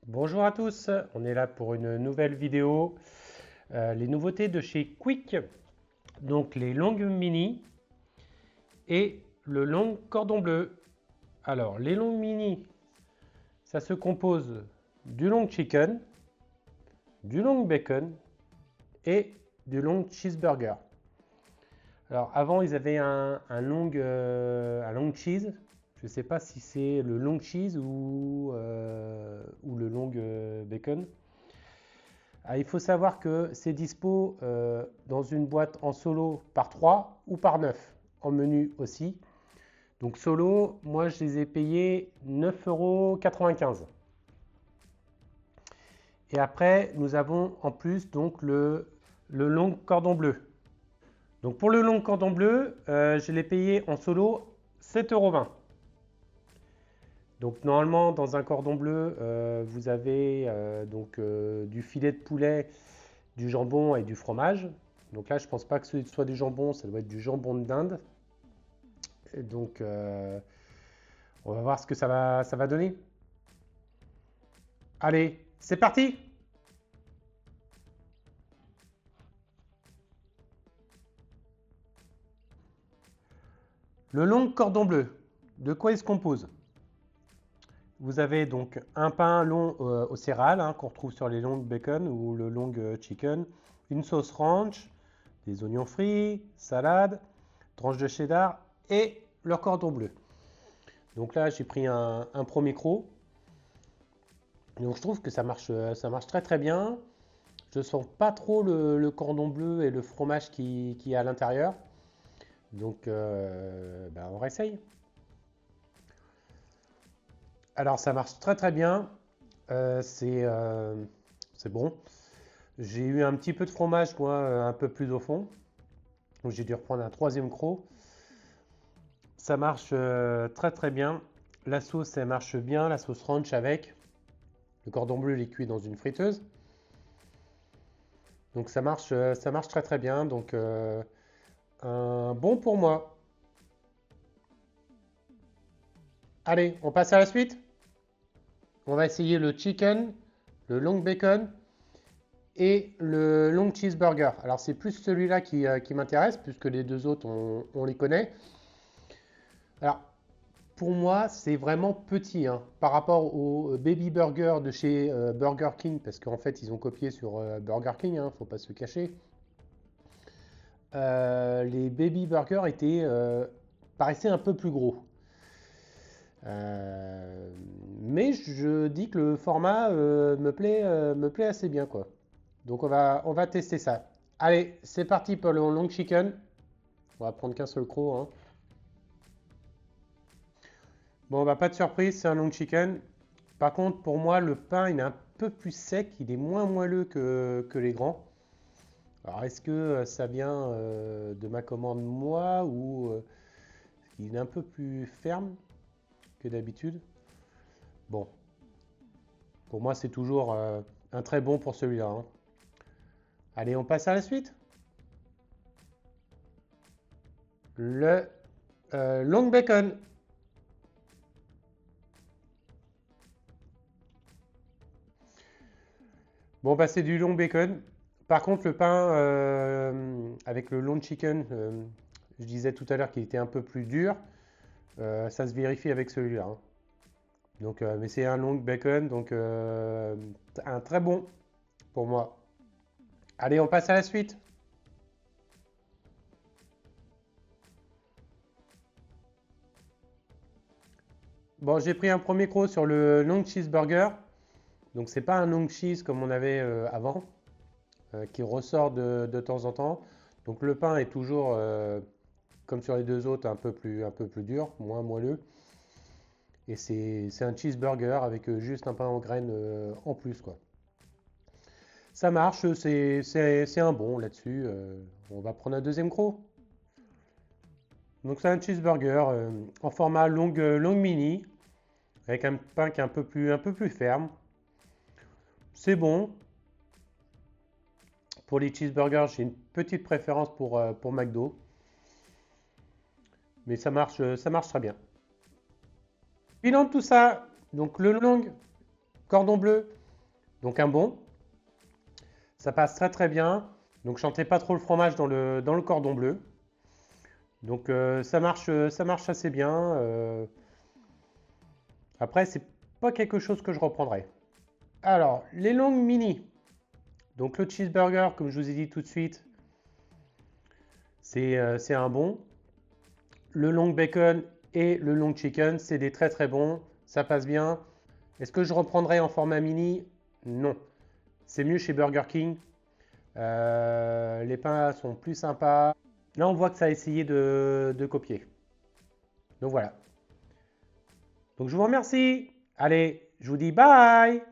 Bonjour à tous, on est là pour une nouvelle vidéo. Les nouveautés de chez Quick, donc les longues mini et le long cordon bleu. Alors, les longues mini, ça se compose du long chicken, du long bacon et du long cheeseburger. Alors, avant, ils avaient un long cheese. Je ne sais pas si c'est le long cheese ou le long bacon. Ah, il faut savoir que c'est dispo dans une boîte en solo par 3 ou par 9 en menu aussi. Donc solo, moi je les ai payés 9,95 €. Et après, nous avons en plus donc le long cordon bleu. Donc pour le long cordon bleu, je l'ai payé en solo 7,20 €. Donc normalement, dans un cordon bleu, vous avez du filet de poulet, du jambon et du fromage. Donc là, je pense pas que ce soit du jambon, ça doit être du jambon de dinde. Et donc, on va voir ce que ça va donner. Allez, c'est parti! Le long cordon bleu, de quoi il se compose? Vous avez donc un pain long au céréales qu'on retrouve sur les longs bacon ou le long chicken, une sauce ranch, des oignons frits, salade, tranche de cheddar et le cordon bleu. Donc là, j'ai pris un Pro Micro. Donc je trouve que ça marche très très bien. Je sens pas trop le cordon bleu et le fromage qui est à l'intérieur. Donc on réessaye. Alors ça marche très très bien. Euh, c'est euh, c'est bon. J'ai eu un petit peu de fromage, moi, un peu plus au fond. Donc j'ai dû reprendre un troisième croc. Ça marche très très bien. La sauce, elle marche bien. La sauce ranch avec. Le cordon bleu, il est cuit dans une friteuse. Donc ça marche très très bien. Donc un bon pour moi. Allez, on passe à la suite. On va essayer le chicken, le long bacon et le long cheeseburger. Alors c'est plus celui-là qui m'intéresse puisque les deux autres on les connaît. Alors pour moi c'est vraiment petit par rapport au baby burger de chez Burger King parce qu'en fait ils ont copié sur Burger King, faut pas se cacher. Les baby burgers paraissaient un peu plus gros. Mais je dis que le format me plaît assez bien quoi. Donc on va tester ça. Allez, c'est parti pour le long chicken. On va prendre qu'un seul croc, hein. Bon, bah, pas de surprise, c'est un long chicken. Par contre, pour moi, le pain, il est un peu plus sec, il est moins moelleux que les grands. Alors, est-ce que ça vient de ma commande moi ou il est un peu plus ferme que d'habitude? Bon, pour moi, c'est toujours un très bon pour celui-là, hein. Allez, on passe à la suite. Le long bacon. Bon, bah, c'est du long bacon. Par contre, le pain avec le long chicken, je disais tout à l'heure qu'il était un peu plus dur. Ça se vérifie avec celui-là, hein. Donc, mais c'est un long bacon, donc un très bon pour moi. Allez, on passe à la suite. Bon, j'ai pris un premier croc sur le long cheeseburger. Donc, c'est pas un long cheese comme on avait avant, qui ressort de temps en temps. Donc, le pain est toujours, comme sur les deux autres, un peu plus dur, moins moelleux. Et c'est un cheeseburger avec juste un pain en graines en plus, quoi. Ça marche, c'est un bon là-dessus. On va prendre un deuxième croc. Donc c'est un cheeseburger en format longue mini, avec un pain qui est un peu plus ferme. C'est bon. Pour les cheeseburgers, j'ai une petite préférence pour McDo. Mais ça marche très bien. Bilan de tout ça, donc le long cordon bleu, Donc un bon. Ça passe très très bien. Donc je sentais pas trop le fromage dans le cordon bleu. Donc ça marche assez bien. Après, c'est pas quelque chose que je reprendrai. Alors, les longues mini. Donc le cheeseburger, comme je vous ai dit tout de suite, c'est un bon. Le long bacon et le long chicken, c'est des très très bons. Ça passe bien. Est-ce que je reprendrai en format mini? Non. C'est mieux chez Burger King. Les pains sont plus sympas. Là, on voit que ça a essayé de copier. Donc voilà. Donc je vous remercie. Allez, je vous dis bye.